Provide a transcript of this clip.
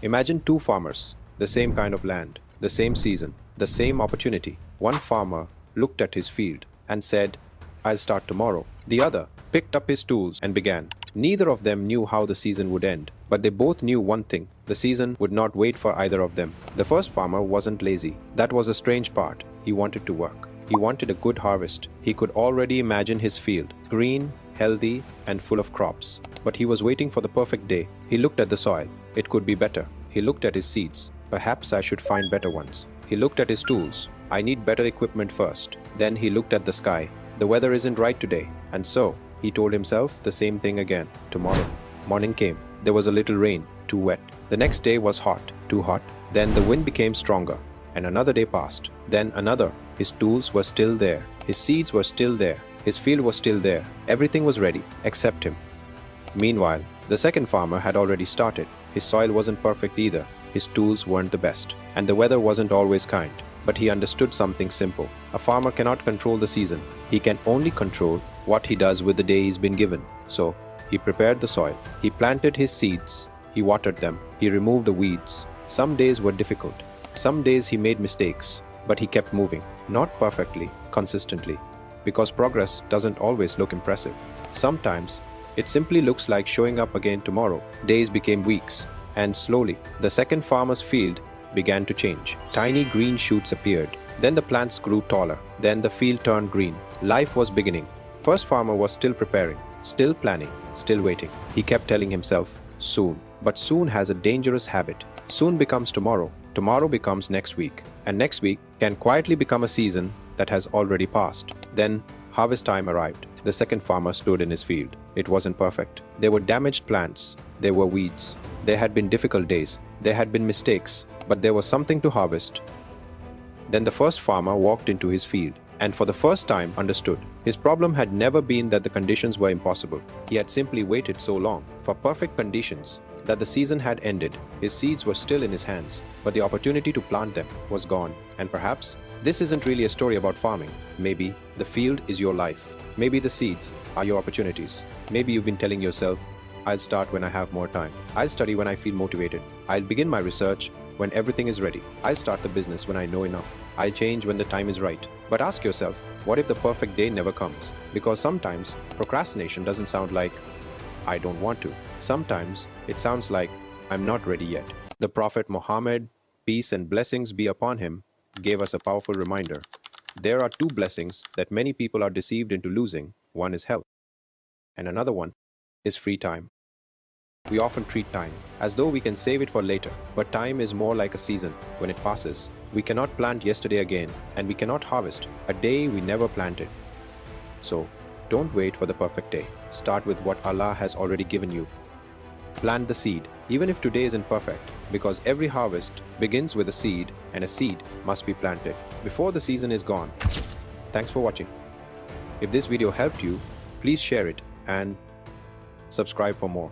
Imagine two farmers, the same kind of land, the same season, the same opportunity. One farmer looked at his field and said, "I'll start tomorrow." The other picked up his tools and began. Neither of them knew how the season would end, but they both knew one thing: the season would not wait for either of them. The first farmer wasn't lazy. That was a strange part. He wanted to work. He wanted a good harvest. He could already imagine his field, green, healthy, and full of crops. But he was waiting for the perfect day. He looked at the soil. It could be better. He looked at his seeds. Perhaps I should find better ones. He looked at his tools. I need better equipment first. Then he looked at the sky. The weather isn't right today. And so, he told himself the same thing again. Tomorrow. Morning came. There was a little rain. Too wet. The next day was hot. Too hot. Then the wind became stronger. And another day passed. Then another. His tools were still there. His seeds were still there. His field was still there. Everything was ready, except him. Meanwhile, the second farmer had already started. His soil wasn't perfect either. His tools weren't the best. And the weather wasn't always kind. But he understood something simple. A farmer cannot control the season. He can only control what he does with the day he's been given. So, he prepared the soil. He planted his seeds. He watered them. He removed the weeds. Some days were difficult. Some days he made mistakes. But he kept moving. Not perfectly, consistently. Because progress doesn't always look impressive. Sometimes, it simply looks like showing up again tomorrow. Days became weeks. And slowly, the second farmer's field began to change. Tiny green shoots appeared. Then the plants grew taller. Then the field turned green. Life was beginning. First farmer was still preparing, still planning, still waiting. He kept telling himself, soon. But soon has a dangerous habit. Soon becomes tomorrow. Tomorrow becomes next week. And next week can quietly become a season that has already passed. Then harvest time arrived. The second farmer stood in his field. It wasn't perfect. There were damaged plants. There were weeds. There had been difficult days. There had been mistakes. But there was something to harvest. Then the first farmer walked into his field and for the first time understood. His problem had never been that the conditions were impossible. He had simply waited so long for perfect conditions that the season had ended. His seeds were still in his hands, but the opportunity to plant them was gone. And perhaps this isn't really a story about farming. Maybe the field is your life. Maybe the seeds are your opportunities. Maybe you've been telling yourself, I'll start when I have more time. I'll study when I feel motivated. I'll begin my research when everything is ready. I'll start the business when I know enough. I'll change when the time is right. But ask yourself, what if the perfect day never comes? Because sometimes procrastination doesn't sound like, I don't want to. Sometimes it sounds like, I'm not ready yet. The Prophet Muhammad, peace and blessings be upon him, gave us a powerful reminder. There are two blessings that many people are deceived into losing. One is health, and another one is free time. We often treat time as though we can save it for later, but time is more like a season. When it passes, we cannot plant yesterday again, and we cannot harvest a day we never planted. So, don't wait for the perfect day. Start with what Allah has already given you. Plant the seed, even if today isn't perfect, because every harvest begins with a seed, and a seed must be planted before the season is gone. Thanks for watching. If this video helped you, please share it and subscribe for more.